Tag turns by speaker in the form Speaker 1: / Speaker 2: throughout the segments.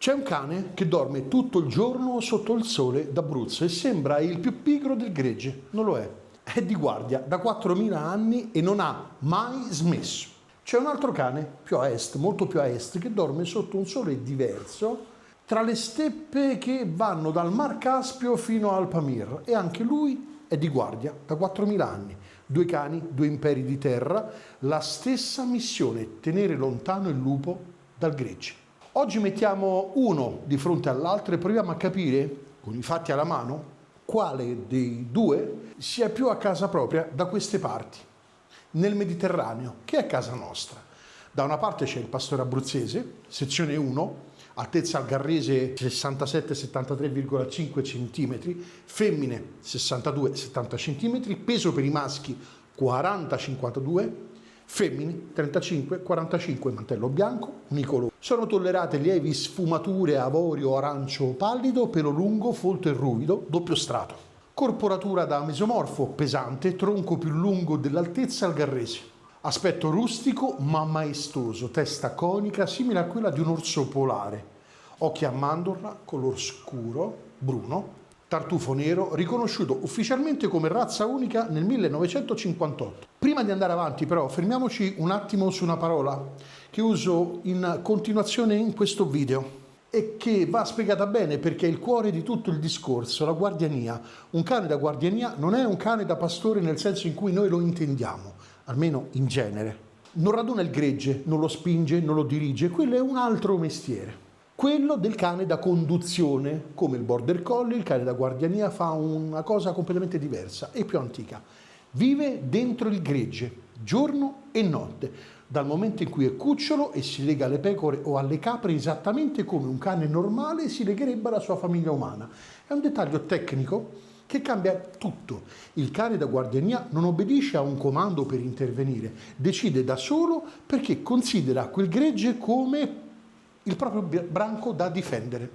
Speaker 1: C'è un cane che dorme tutto il giorno sotto il sole d'Abruzzo e sembra il più pigro del gregge, non lo è. È di guardia da 4.000 anni e non ha mai smesso. C'è un altro cane più a est, molto più a est, che dorme sotto un sole diverso tra le steppe che vanno dal Mar Caspio fino al Pamir e anche lui è di guardia da 4.000 anni. 2 cani, 2 imperi di terra, la stessa missione, tenere lontano il lupo dal gregge. Oggi mettiamo uno di fronte all'altro e proviamo a capire, con i fatti alla mano, quale dei due sia più a casa propria da queste parti, nel Mediterraneo, che è casa nostra. Da una parte c'è il pastore abruzzese, sezione 1, altezza algarrese 67-73,5 cm, femmine 62-70 cm, peso per i maschi 40-52, femmine 35-45, mantello bianco, unicolo. Sono tollerate lievi sfumature avorio, arancio pallido, pelo lungo, folto e ruvido, doppio strato. Corporatura da mesomorfo, pesante, tronco più lungo dell'altezza algarrese. Aspetto rustico ma maestoso, testa conica simile a quella di un orso polare. Occhi a mandorla, color scuro, bruno. Tartufo nero, riconosciuto ufficialmente come razza unica nel 1958. Prima di andare avanti però fermiamoci un attimo su una parola che uso in continuazione in questo video e che va spiegata bene perché è il cuore di tutto il discorso, la guardiania. Un cane da guardiania non è un cane da pastore nel senso in cui noi lo intendiamo, almeno in genere. Non raduna il gregge, non lo spinge, non lo dirige, quello è un altro mestiere. Quello del cane da conduzione, come il border collie, il cane da guardiania fa una cosa completamente diversa e più antica. Vive dentro il gregge, giorno e notte, dal momento in cui è cucciolo e si lega alle pecore o alle capre esattamente come un cane normale si legherebbe alla sua famiglia umana. È un dettaglio tecnico che cambia tutto. Il cane da guardiania non obbedisce a un comando per intervenire, decide da solo perché considera quel gregge come il proprio branco da difendere.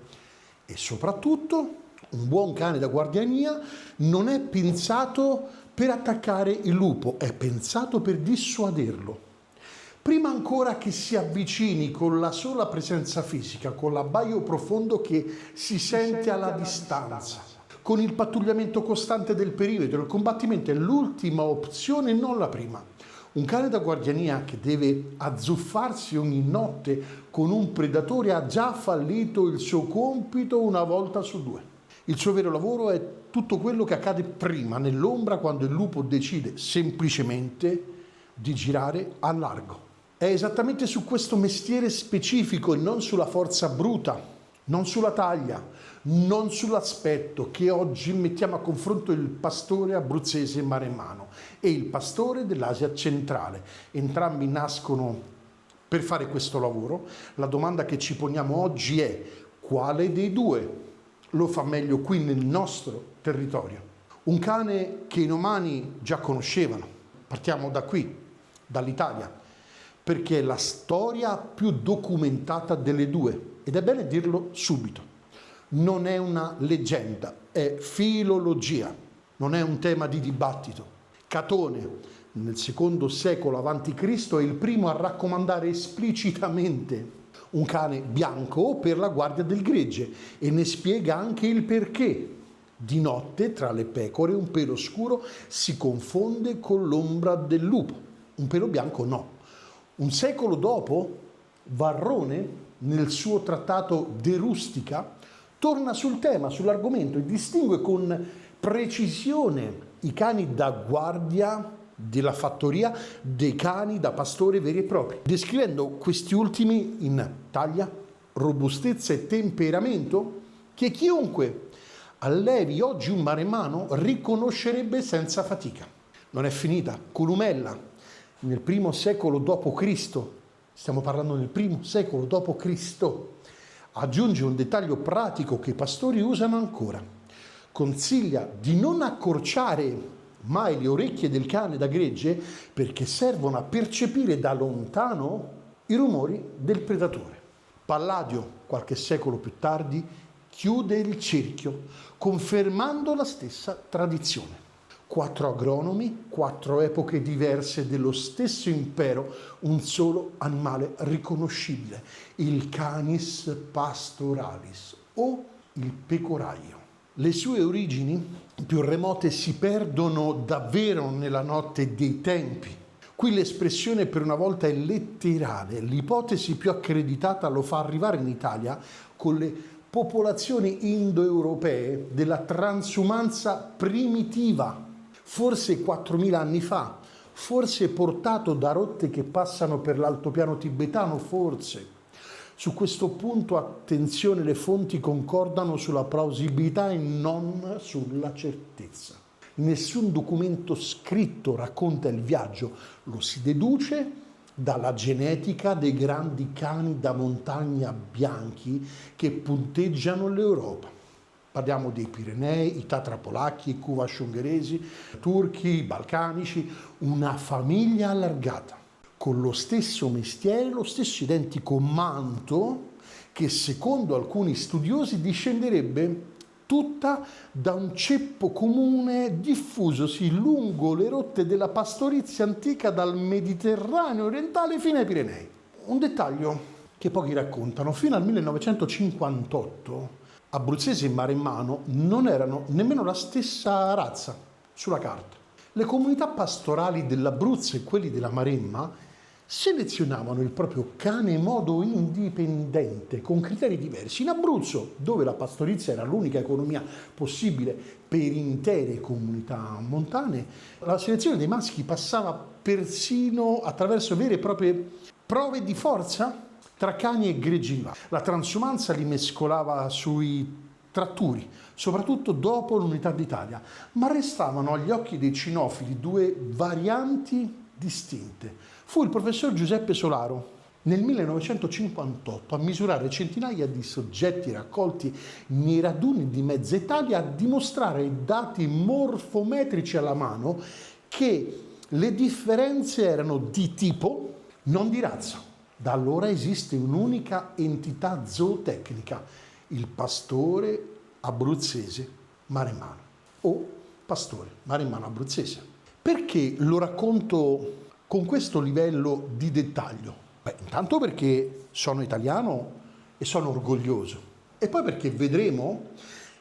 Speaker 1: E soprattutto un buon cane da guardiania non è pensato per attaccare il lupo, è pensato per dissuaderlo. Prima ancora che si avvicini con la sola presenza fisica, con l'abbaio profondo che si sente alla distanza, con il pattugliamento costante del perimetro, il combattimento è l'ultima opzione, non la prima. Un cane da guardiania che deve azzuffarsi ogni notte con un predatore ha già fallito il suo compito una volta su 2. Il suo vero lavoro è tutto quello che accade prima, nell'ombra, quando il lupo decide semplicemente di girare a largo. È esattamente su questo mestiere specifico e non sulla forza bruta, non sulla taglia, non sull'aspetto che oggi mettiamo a confronto il pastore abruzzese maremmano e il pastore dell'Asia centrale. Entrambi nascono per fare questo lavoro. La domanda che ci poniamo oggi è: quale dei due lo fa meglio qui nel nostro territorio? Un cane che i nomani già conoscevano. Partiamo da qui, dall'Italia, perché è la storia più documentata delle due ed è bene dirlo subito. Non è una leggenda, è filologia, non è un tema di dibattito. Catone, nel secondo secolo a.C., è il primo a raccomandare esplicitamente un cane bianco per la guardia del gregge e ne spiega anche il perché. Di notte, tra le pecore, un pelo scuro si confonde con l'ombra del lupo, un pelo bianco no. Un secolo dopo, Varrone, nel suo trattato De Rustica, torna sul tema, sull'argomento e distingue con precisione i cani da guardia della fattoria dei cani da pastore veri e propri, descrivendo questi ultimi in taglia, robustezza e temperamento che chiunque allevi oggi un maremmano riconoscerebbe senza fatica. Non è finita. Columella, nel primo secolo d.C., stiamo parlando del primo secolo d.C., aggiunge un dettaglio pratico che i pastori usano ancora. Consiglia di non accorciare mai le orecchie del cane da gregge perché servono a percepire da lontano i rumori del predatore. Palladio, qualche secolo più tardi, chiude il cerchio, confermando la stessa tradizione. 4 agronomi, 4 epoche diverse dello stesso impero, un solo animale riconoscibile, il Canis pastoralis o il pecoraio. Le sue origini più remote si perdono davvero nella notte dei tempi. Qui l'espressione per una volta è letterale, l'ipotesi più accreditata lo fa arrivare in Italia con le popolazioni indoeuropee della transumanza primitiva, forse 4.000 anni fa, forse portato da rotte che passano per l'altopiano tibetano, forse. Su questo punto, attenzione, le fonti concordano sulla plausibilità e non sulla certezza. Nessun documento scritto racconta il viaggio, lo si deduce dalla genetica dei grandi cani da montagna bianchi che punteggiano l'Europa. Parliamo dei Pirenei, i Tatra polacchi, i Kuvasz ungheresi, i turchi, i balcanici, una famiglia allargata, con lo stesso mestiere, lo stesso identico manto che secondo alcuni studiosi discenderebbe tutta da un ceppo comune diffusosi lungo le rotte della pastorizia antica dal Mediterraneo orientale fino ai Pirenei. Un dettaglio che pochi raccontano: fino al 1958 abruzzesi e maremmano non erano nemmeno la stessa razza sulla carta. Le comunità pastorali dell'Abruzzo e quelli della Maremma selezionavano il proprio cane in modo indipendente, con criteri diversi. In Abruzzo, dove la pastorizia era l'unica economia possibile per intere comunità montane, la selezione dei maschi passava persino attraverso vere e proprie prove di forza tra cani e greggi. La transumanza li mescolava sui tratturi, soprattutto dopo l'unità d'Italia, ma restavano agli occhi dei cinofili due varianti distinte. Fu il professor Giuseppe Solaro nel 1958 a misurare centinaia di soggetti raccolti nei raduni di mezza Italia a dimostrare dati morfometrici alla mano che le differenze erano di tipo, non di razza. Da allora esiste un'unica entità zootecnica, il pastore abruzzese maremmano o pastore maremmano abruzzese. Perché lo racconto con questo livello di dettaglio? Intanto perché sono italiano e sono orgoglioso, e poi perché vedremo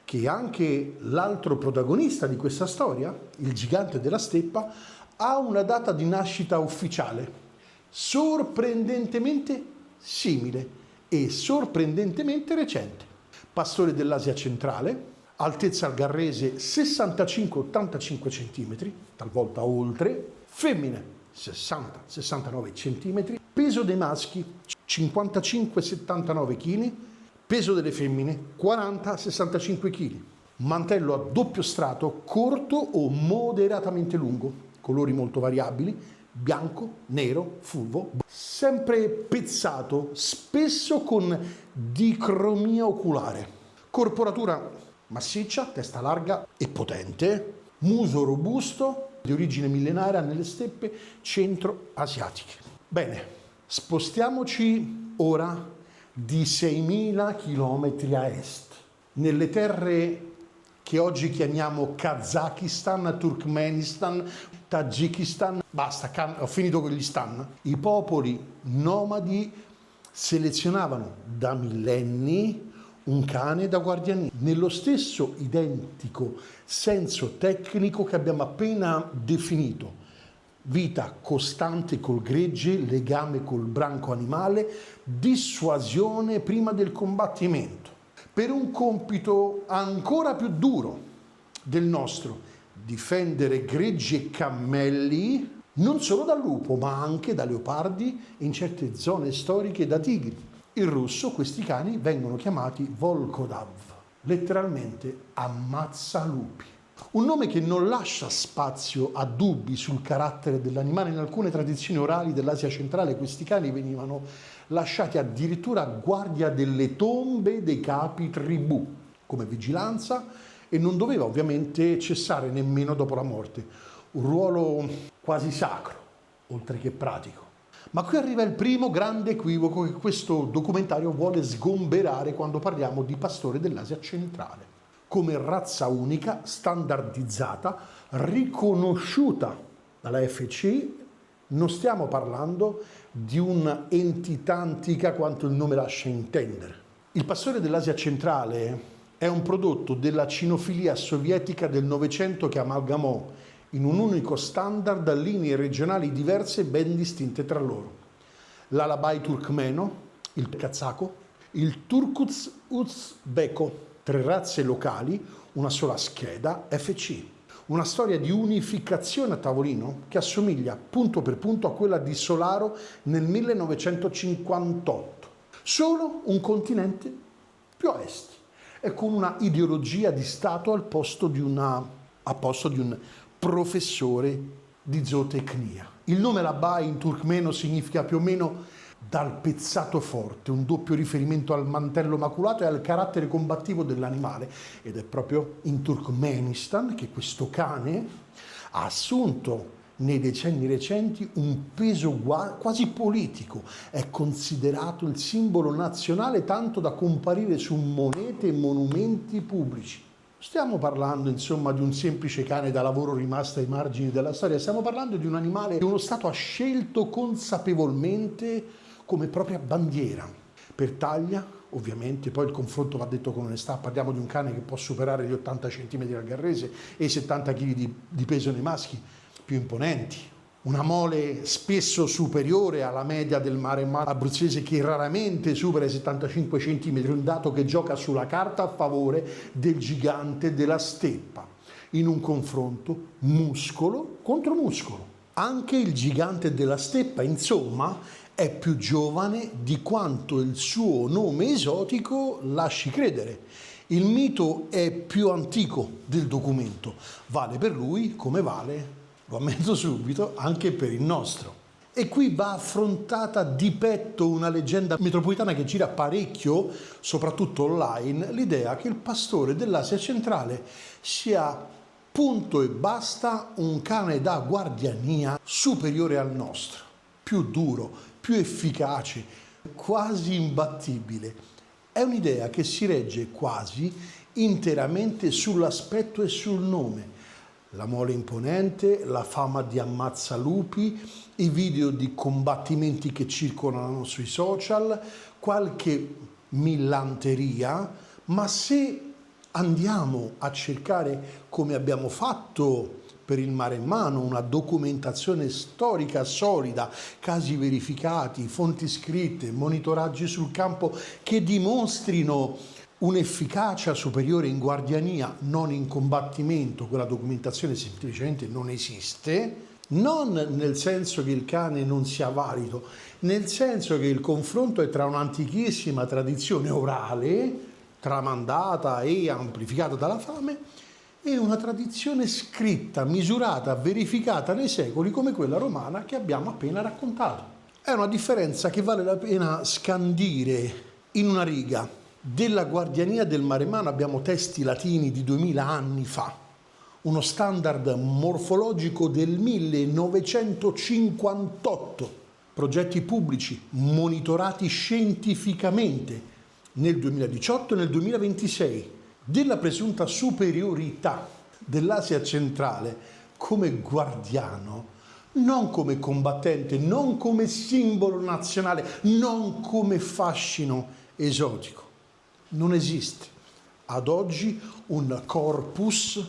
Speaker 1: che anche l'altro protagonista di questa storia, il gigante della steppa, ha una data di nascita ufficiale, sorprendentemente simile e sorprendentemente recente. Pastore dell'Asia centrale, altezza algarrese 65-85 cm, talvolta oltre, femmine 60-69 cm, peso dei maschi 55-79 kg, peso delle femmine 40-65 kg, mantello a doppio strato corto o moderatamente lungo, colori molto variabili, bianco, nero, fulvo, sempre pezzato, spesso con dicromia oculare, corporatura massiccia, testa larga e potente, muso robusto, di origine millenaria nelle steppe centro-asiatiche. Bene, spostiamoci ora di 6.000 chilometri a est, nelle terre che oggi chiamiamo Kazakistan, Turkmenistan, Tagikistan, basta, ho finito con gli stan. I popoli nomadi selezionavano da millenni un cane da guardianino, nello stesso identico senso tecnico che abbiamo appena definito: vita costante col gregge, legame col branco animale, dissuasione prima del combattimento, per un compito ancora più duro del nostro: difendere greggi e cammelli non solo dal lupo, ma anche da leopardi e in certe zone storiche da tigri. In russo questi cani vengono chiamati Volkodav, letteralmente ammazzalupi. Un nome che non lascia spazio a dubbi sul carattere dell'animale. In alcune tradizioni orali dell'Asia centrale questi cani venivano lasciati addirittura a guardia delle tombe dei capi tribù, come vigilanza, e non doveva ovviamente cessare nemmeno dopo la morte. Un ruolo quasi sacro, oltre che pratico. Ma qui arriva il primo grande equivoco che questo documentario vuole sgomberare quando parliamo di pastore dell'Asia centrale. come razza unica, standardizzata, riconosciuta dalla FC. Non stiamo parlando di un'entità antica quanto il nome lascia intendere. Il pastore dell'Asia centrale è un prodotto della cinofilia sovietica del Novecento che amalgamò in un unico standard linee regionali diverse ben distinte tra loro. L'Alabai turkmeno, il kazako, il turkuz uzbeko, 3 razze locali, una sola scheda, FC. Una storia di unificazione a tavolino che assomiglia punto per punto a quella di Solaro nel 1958. Solo un continente più a est e con una ideologia di Stato al posto di un professore di zootecnia. Il nome Labai in turkmeno significa più o meno dal pezzato forte, un doppio riferimento al mantello maculato e al carattere combattivo dell'animale. Ed è proprio in Turkmenistan che questo cane ha assunto nei decenni recenti un peso quasi politico. È considerato il simbolo nazionale tanto da comparire su monete e monumenti pubblici. Stiamo parlando insomma di un semplice cane da lavoro rimasto ai margini della storia, stiamo parlando di un animale che uno Stato ha scelto consapevolmente come propria bandiera. Per taglia, ovviamente, poi il confronto va detto con onestà, parliamo di un cane che può superare gli 80 cm al garrese e i 70 kg di peso nei maschi più imponenti. Una mole spesso superiore alla media del maremmano abruzzese che raramente supera i 75 cm, un dato che gioca sulla carta a favore del gigante della steppa, in un confronto muscolo contro muscolo. Anche il gigante della steppa, insomma, è più giovane di quanto il suo nome esotico lasci credere. Il mito è più antico del documento, vale per lui come vale, lo ammetto subito, anche per il nostro. E qui va affrontata di petto una leggenda metropolitana che gira parecchio, soprattutto online, l'idea che il pastore dell'Asia centrale sia punto e basta un cane da guardiania superiore al nostro, più duro, più efficace, quasi imbattibile. È un'idea che si regge quasi interamente sull'aspetto e sul nome. La mole imponente, la fama di ammazzalupi, i video di combattimenti che circolano sui social, qualche millanteria, ma se andiamo a cercare, come abbiamo fatto per il maremmano, una documentazione storica solida, casi verificati, fonti scritte, monitoraggi sul campo che dimostrino un'efficacia superiore in guardiania, non in combattimento, quella documentazione semplicemente non esiste, non nel senso che il cane non sia valido, nel senso che il confronto è tra un'antichissima tradizione orale, tramandata e amplificata dalla fame, e una tradizione scritta, misurata, verificata nei secoli come quella romana che abbiamo appena raccontato. È una differenza che vale la pena scandire in una riga. Della guardiania del maremmano abbiamo testi latini di 2000 anni fa, uno standard morfologico del 1958, progetti pubblici monitorati scientificamente nel 2018 e nel 2026, della presunta superiorità dell'Asia centrale come guardiano, non come combattente, non come simbolo nazionale, non come fascino esotico. Non esiste ad oggi un corpus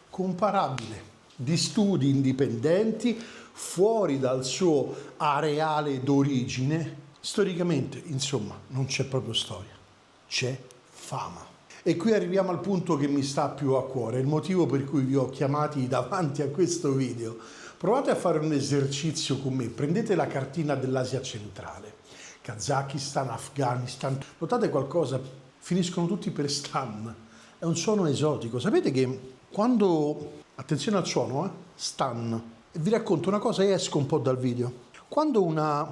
Speaker 1: comparabile di studi indipendenti fuori dal suo areale d'origine. Storicamente, insomma, non c'è proprio storia, c'è fama. E qui arriviamo al punto che mi sta più a cuore, il motivo per cui vi ho chiamati davanti a questo video. Provate a fare un esercizio con me, prendete la cartina dell'Asia centrale, Kazakistan, Afghanistan, notate qualcosa? Finiscono tutti per stan, è un suono esotico. Sapete che quando, attenzione al suono, stan, vi racconto una cosa e esco un po' dal video. Quando una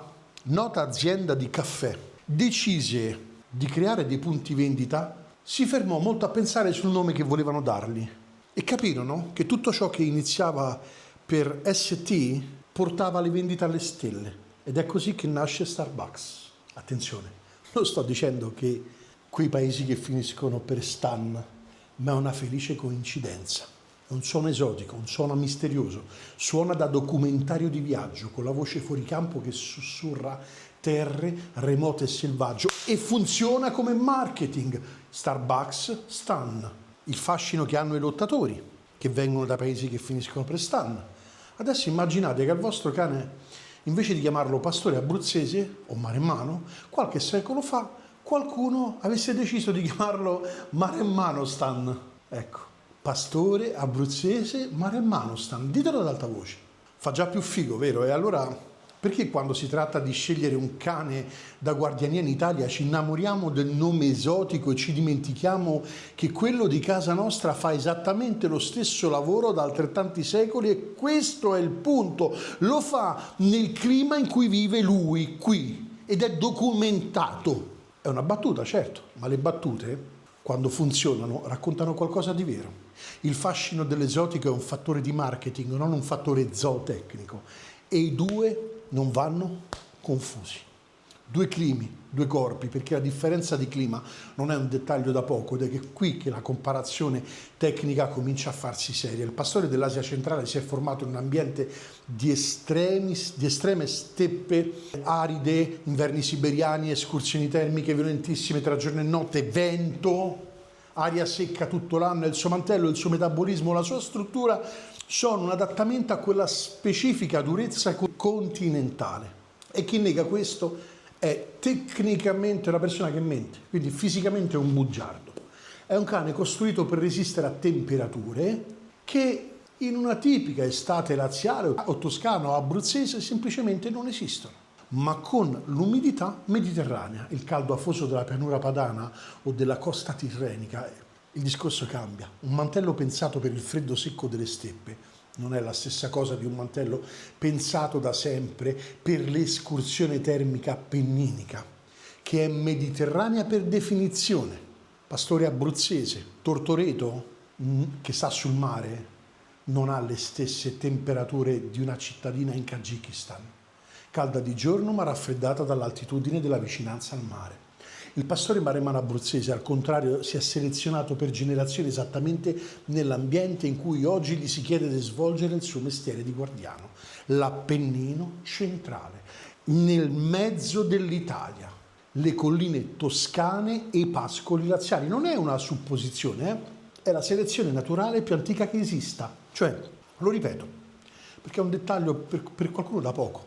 Speaker 1: nota azienda di caffè decise di creare dei punti vendita, si fermò molto a pensare sul nome che volevano dargli e capirono che tutto ciò che iniziava per ST portava le vendite alle stelle, ed è così che nasce Starbucks. Attenzione, non sto dicendo che quei paesi che finiscono per stan ma è una felice coincidenza. È un suono esotico, un suono misterioso, suona da documentario di viaggio, con la voce fuori campo che sussurra terre remote e selvaggio, e funziona come marketing. Starbucks Stan, il fascino che hanno i lottatori, che vengono da paesi che finiscono per Stan. Adesso immaginate che al vostro cane, invece di chiamarlo pastore abruzzese o maremmano, qualche secolo fa qualcuno avesse deciso di chiamarlo maremmano Stan. Ecco, pastore abruzzese maremmano Stan, ditelo ad alta voce. Fa già più figo, vero? E allora perché quando si tratta di scegliere un cane da guardiania in Italia ci innamoriamo del nome esotico e ci dimentichiamo che quello di casa nostra fa esattamente lo stesso lavoro da altrettanti secoli, e questo è il punto, lo fa nel clima in cui vive lui, qui, ed è documentato. È una battuta, certo, ma le battute, quando funzionano, raccontano qualcosa di vero. Il fascino dell'esotico è un fattore di marketing, non un fattore zootecnico, e i due non vanno confusi. Due climi, due corpi, perché la differenza di clima non è un dettaglio da poco, ed è qui che la comparazione tecnica comincia a farsi seria. Il pastore dell'Asia centrale si è formato in un ambiente di estreme steppe aride, inverni siberiani, escursioni termiche violentissime tra giorno e notte, vento, aria secca tutto l'anno, e il suo mantello, il suo metabolismo, la sua struttura sono un adattamento a quella specifica durezza continentale. E chi nega questo è tecnicamente una persona che mente, quindi fisicamente è un bugiardo. È un cane costruito per resistere a temperature che in una tipica estate laziale o toscana o abruzzese semplicemente non esistono. Ma con l'umidità mediterranea, il caldo afoso della pianura padana o della costa tirrenica, il discorso cambia. Un mantello pensato per il freddo secco delle steppe non è la stessa cosa di un mantello pensato da sempre per l'escursione termica appenninica, che è mediterranea per definizione. Pastore abruzzese, Tortoreto, che sta sul mare, non ha le stesse temperature di una cittadina in Kazakistan. Calda di giorno ma raffreddata dall'altitudine della vicinanza al mare. Il pastore maremmano abruzzese, al contrario, si è selezionato per generazioni esattamente nell'ambiente in cui oggi gli si chiede di svolgere il suo mestiere di guardiano, l'Appennino centrale, nel mezzo dell'Italia, le colline toscane e i pascoli laziali. Non è una supposizione, è la selezione naturale più antica che esista. Cioè, lo ripeto, perché è un dettaglio per qualcuno da poco,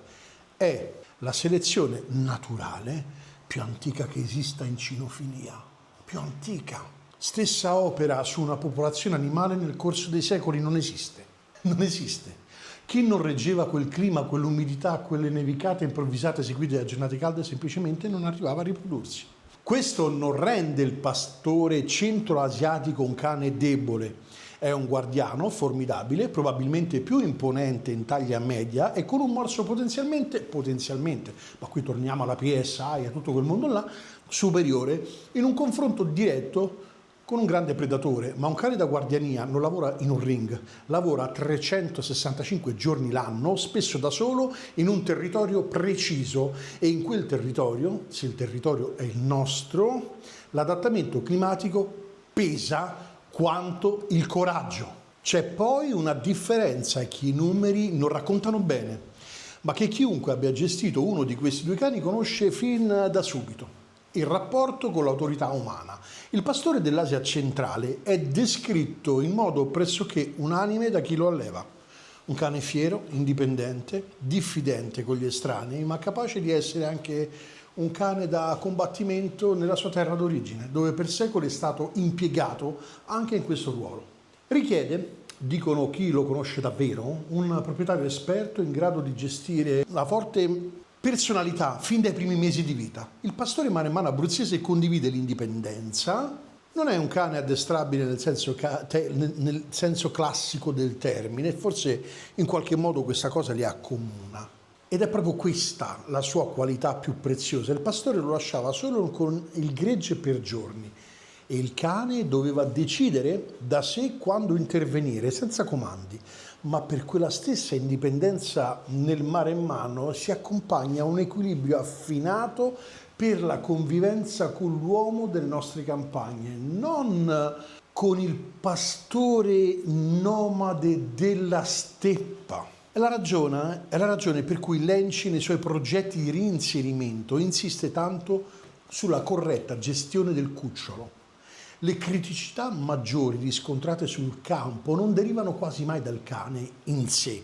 Speaker 1: è la selezione naturale più antica che esista in cinofilia, più antica. Stessa opera su una popolazione animale nel corso dei secoli non esiste. Non esiste. Chi non reggeva quel clima, quell'umidità, quelle nevicate improvvisate seguite da giornate calde semplicemente non arrivava a riprodursi. Questo non rende il pastore centroasiatico un cane debole. È un guardiano formidabile, probabilmente più imponente in taglia media e con un morso potenzialmente, ma qui torniamo alla PSI e a tutto quel mondo là, superiore, in un confronto diretto con un grande predatore. Ma un cane da guardiania non lavora in un ring, lavora 365 giorni l'anno, spesso da solo, in un territorio preciso, e in quel territorio, se il territorio è il nostro, l'adattamento climatico pesa quanto il coraggio. C'è poi una differenza che i numeri non raccontano bene, ma che chiunque abbia gestito uno di questi due cani conosce fin da subito: il rapporto con l'autorità umana. Il pastore dell'Asia centrale è descritto in modo pressoché unanime da chi lo alleva. Un cane fiero, indipendente, diffidente con gli estranei, ma capace di essere anche un cane da combattimento nella sua terra d'origine, dove per secoli è stato impiegato anche in questo ruolo. Richiede, dicono chi lo conosce davvero, un proprietario esperto in grado di gestire la forte personalità fin dai primi mesi di vita. Il pastore maremmano abruzzese condivide l'indipendenza, non è un cane addestrabile nel senso classico del termine, forse in qualche modo questa cosa li accomuna. Ed è proprio questa la sua qualità più preziosa. Il pastore lo lasciava solo con il gregge per giorni e il cane doveva decidere da sé quando intervenire, senza comandi. Ma per quella stessa indipendenza nel maremmano si accompagna un equilibrio affinato per la convivenza con l'uomo delle nostre campagne, non con il pastore nomade della steppa. È la ragione per cui l'ENCI nei suoi progetti di reinserimento insiste tanto sulla corretta gestione del cucciolo. Le criticità maggiori riscontrate sul campo non derivano quasi mai dal cane in sé,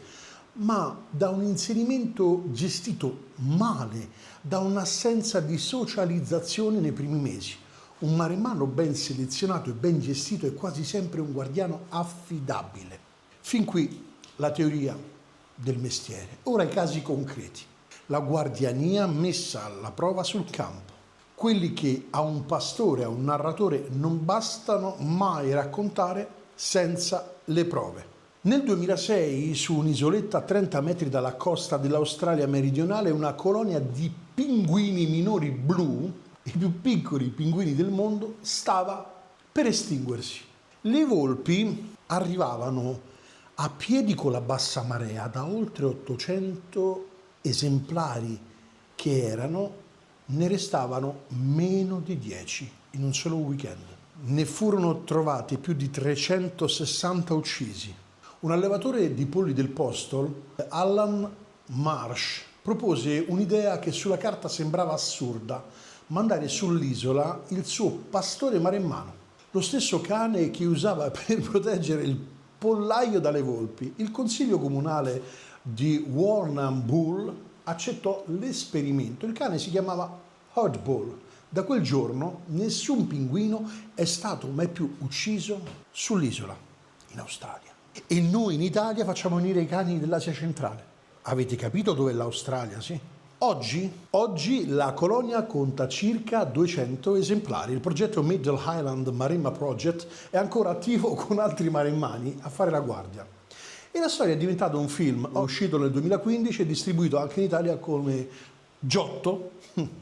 Speaker 1: ma da un inserimento gestito male, da un'assenza di socializzazione nei primi mesi. Un maremmano ben selezionato e ben gestito è quasi sempre un guardiano affidabile. Fin qui la teoria del mestiere. Ora i casi concreti. La guardiania messa alla prova sul campo. Quelli che a un pastore, a un narratore non bastano mai raccontare senza le prove. Nel 2006, su un'isoletta a 30 metri dalla costa dell'Australia meridionale, una colonia di pinguini minori blu, i più piccoli pinguini del mondo, stava per estinguersi. Le volpi arrivavano a piedi con la bassa marea da oltre 800 esemplari che erano, ne restavano meno di 10 in un solo weekend. Ne furono trovati più di 360 uccisi. Un allevatore di polli del posto, Alan Marsh, propose un'idea che sulla carta sembrava assurda: mandare sull'isola il suo pastore maremmano, lo stesso cane che usava per proteggere il pollaio dalle volpi. Il consiglio comunale di Warrnambool accettò l'esperimento. Il cane si chiamava Hardball. Da quel giorno nessun pinguino è stato mai più ucciso sull'isola, in Australia. E noi in Italia facciamo venire i cani dell'Asia centrale. Avete capito dov'è l'Australia, sì? Oggi la colonia conta circa 200 esemplari. Il progetto Middle Highland Maremma Project è ancora attivo con altri maremmani a fare la guardia. E la storia è diventata un film, uscito nel 2015 e distribuito anche in Italia come Giotto,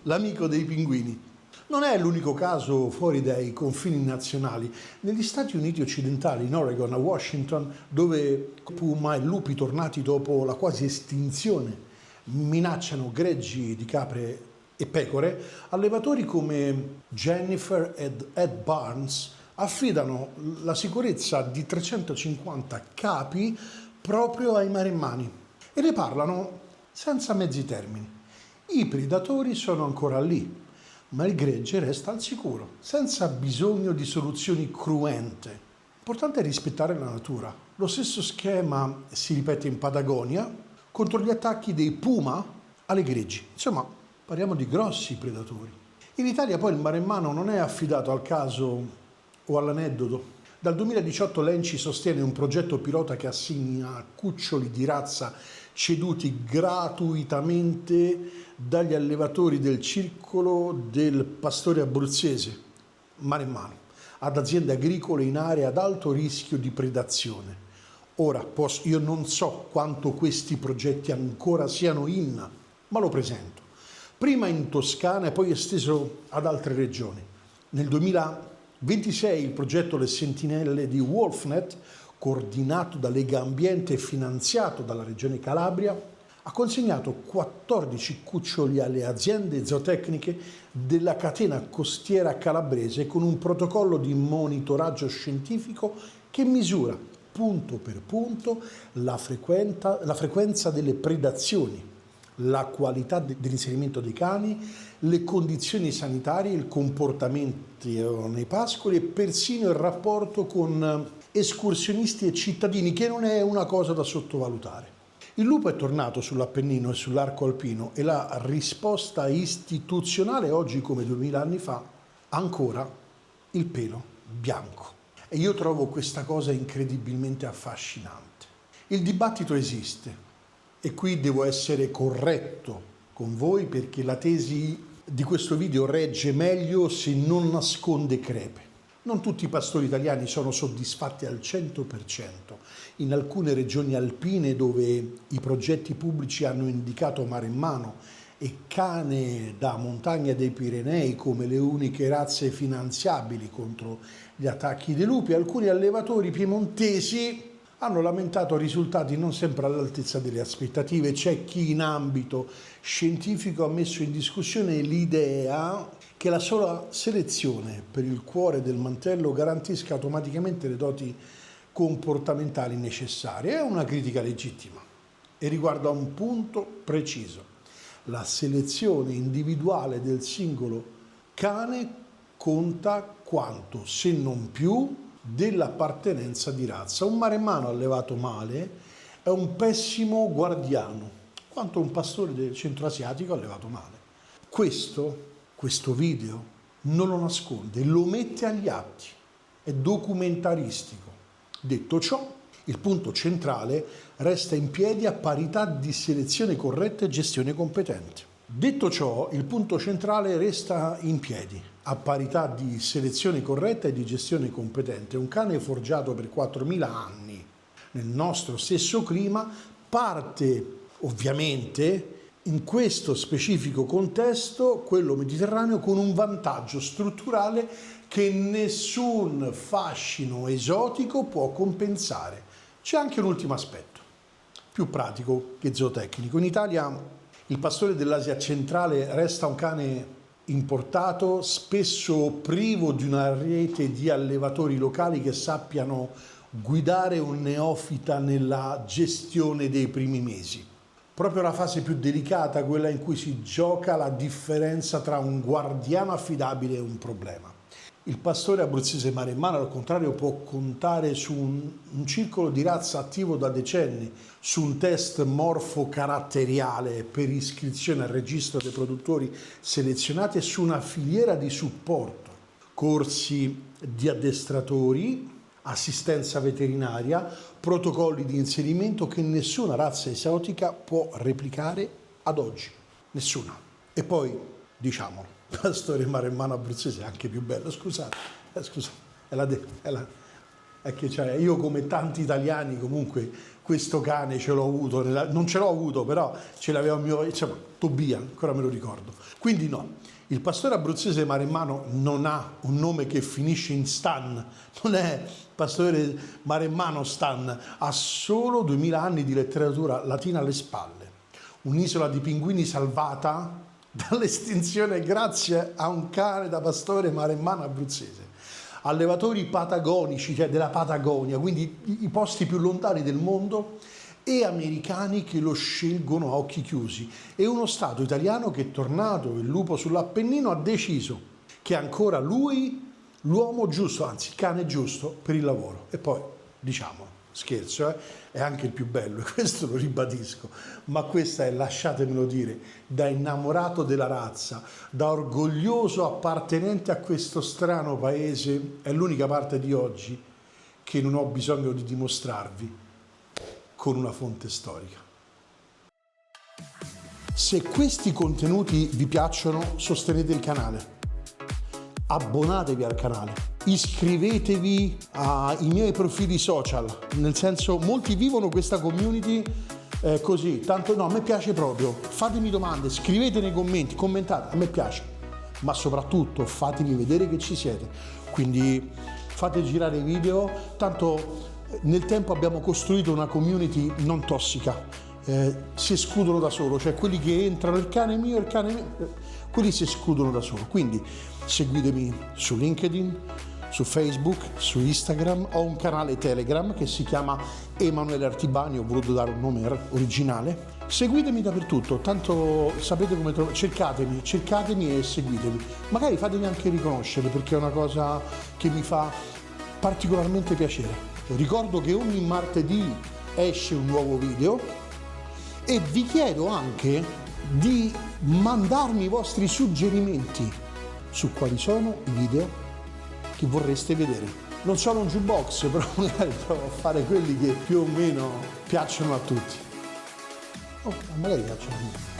Speaker 1: l'amico dei pinguini. Non è l'unico caso fuori dai confini nazionali. Negli Stati Uniti occidentali, in Oregon, a Washington, dove puma e lupi tornati dopo la quasi estinzione minacciano greggi di capre e pecore, allevatori come Jennifer ed Ed Barnes affidano la sicurezza di 350 capi proprio ai maremmani e ne parlano senza mezzi termini. I predatori sono ancora lì, ma il gregge resta al sicuro, senza bisogno di soluzioni cruente. L'importante è rispettare la natura. Lo stesso schema si ripete in Patagonia contro gli attacchi dei puma alle greggi. Insomma, parliamo di grossi predatori. In Italia poi il maremmano non è affidato al caso o all'aneddoto. Dal 2018 l'ENCI sostiene un progetto pilota che assegna cuccioli di razza ceduti gratuitamente dagli allevatori del circolo del pastore abruzzese, maremmano, ad aziende agricole in aree ad alto rischio di predazione. Ora, io non so quanto questi progetti ancora siano in, ma lo presento. Prima in Toscana e poi esteso ad altre regioni. Nel 2026 il progetto Le Sentinelle di Wolfnet, coordinato da Lega Ambiente e finanziato dalla Regione Calabria, ha consegnato 14 cuccioli alle aziende zootecniche della catena costiera calabrese con un protocollo di monitoraggio scientifico che misura punto per punto la frequenza delle predazioni, la qualità dell'inserimento dei cani, le condizioni sanitarie, il comportamento nei pascoli e persino il rapporto con escursionisti e cittadini, che non è una cosa da sottovalutare. Il lupo è tornato sull'Appennino e sull'arco alpino e la risposta istituzionale oggi, come 2000 anni fa, ha ancora il pelo bianco. E io trovo questa cosa incredibilmente affascinante. Il dibattito esiste e qui devo essere corretto con voi perché la tesi di questo video regge meglio se non nasconde crepe. Non tutti i pastori italiani sono soddisfatti al 100%. In alcune regioni alpine dove i progetti pubblici hanno indicato maremmano e cane da montagna dei Pirenei come le uniche razze finanziabili contro gli attacchi dei lupi, alcuni allevatori piemontesi hanno lamentato risultati non sempre all'altezza delle aspettative. C'è chi in ambito scientifico ha messo in discussione l'idea che la sola selezione per il cuore del mantello garantisca automaticamente le doti comportamentali necessarie. È una critica legittima e riguarda un punto preciso: la selezione individuale del singolo cane conta quanto, se non più, dell'appartenenza di razza. Un maremmano allevato male è un pessimo guardiano, quanto un pastore del centro asiatico allevato male. Questo video non lo nasconde, lo mette agli atti, è documentaristico. Detto ciò, il punto centrale resta in piedi a parità di selezione corretta e gestione competente. Detto ciò, il punto centrale resta in piedi a parità di selezione corretta e di gestione competente. Un cane forgiato per 4.000 anni nel nostro stesso clima parte ovviamente in questo specifico contesto, quello mediterraneo, con un vantaggio strutturale che nessun fascino esotico può compensare. C'è anche un ultimo aspetto, più pratico che zootecnico. In Italia il pastore dell'Asia centrale resta un cane importato, spesso privo di una rete di allevatori locali che sappiano guidare un neofita nella gestione dei primi mesi. Proprio la fase più delicata, quella in cui si gioca la differenza tra un guardiano affidabile e un problema. Il pastore abruzzese maremmano, al contrario, può contare su un circolo di razza attivo da decenni, su un test morfo-caratteriale per iscrizione al registro dei produttori selezionati e su una filiera di supporto, corsi di addestratori, assistenza veterinaria, protocolli di inserimento che nessuna razza esotica può replicare ad oggi. Nessuna. E poi, diciamolo, il pastore maremmano abruzzese è anche più bello, scusate, è che io come tanti italiani comunque questo cane ce l'ho avuto, non ce l'ho avuto però ce l'aveva Tobia, ancora me lo ricordo. Quindi no, il pastore abruzzese maremmano non ha un nome che finisce in stan, non è pastore maremmano stan, ha solo 2000 anni di letteratura latina alle spalle, un'isola di pinguini salvata dall'estinzione grazie a un cane da pastore maremmano abruzzese. Allevatori patagonici, cioè della Patagonia, quindi i posti più lontani del mondo, e americani che lo scelgono a occhi chiusi. E uno Stato italiano che, tornato il lupo sull'Appennino, ha deciso che è ancora lui l'uomo giusto, anzi il cane giusto per il lavoro. E poi, diciamo, scherzo, è anche il più bello, e questo lo ribadisco, ma questa è, lasciatemelo dire, da innamorato della razza, da orgoglioso appartenente a questo strano paese, è l'unica parte di oggi che non ho bisogno di dimostrarvi con una fonte storica. Se questi contenuti vi piacciono, sostenete il canale, abbonatevi al canale, iscrivetevi ai miei profili social, nel senso molti vivono questa community così, tanto no, a me piace proprio, fatemi domande, scrivete nei commenti, commentate, a me piace, ma soprattutto fatemi vedere che ci siete, quindi fate girare i video, tanto nel tempo abbiamo costruito una community non tossica, si escludono da solo, cioè quelli che entrano, il cane mio, quelli si escludono da solo, quindi seguitemi su LinkedIn, su Facebook, su Instagram, ho un canale Telegram che si chiama Emanuele Artibani, ho voluto dare un nome originale, seguitemi dappertutto, tanto sapete come cercatemi e seguitemi, magari fatemi anche riconoscere perché è una cosa che mi fa particolarmente piacere. Ricordo che ogni martedì esce un nuovo video e vi chiedo anche di mandarmi i vostri suggerimenti su quali sono i video che vorreste vedere. Non sono un jukebox, però magari provo a fare quelli che più o meno piacciono a tutti. Oh, magari piacciono a me.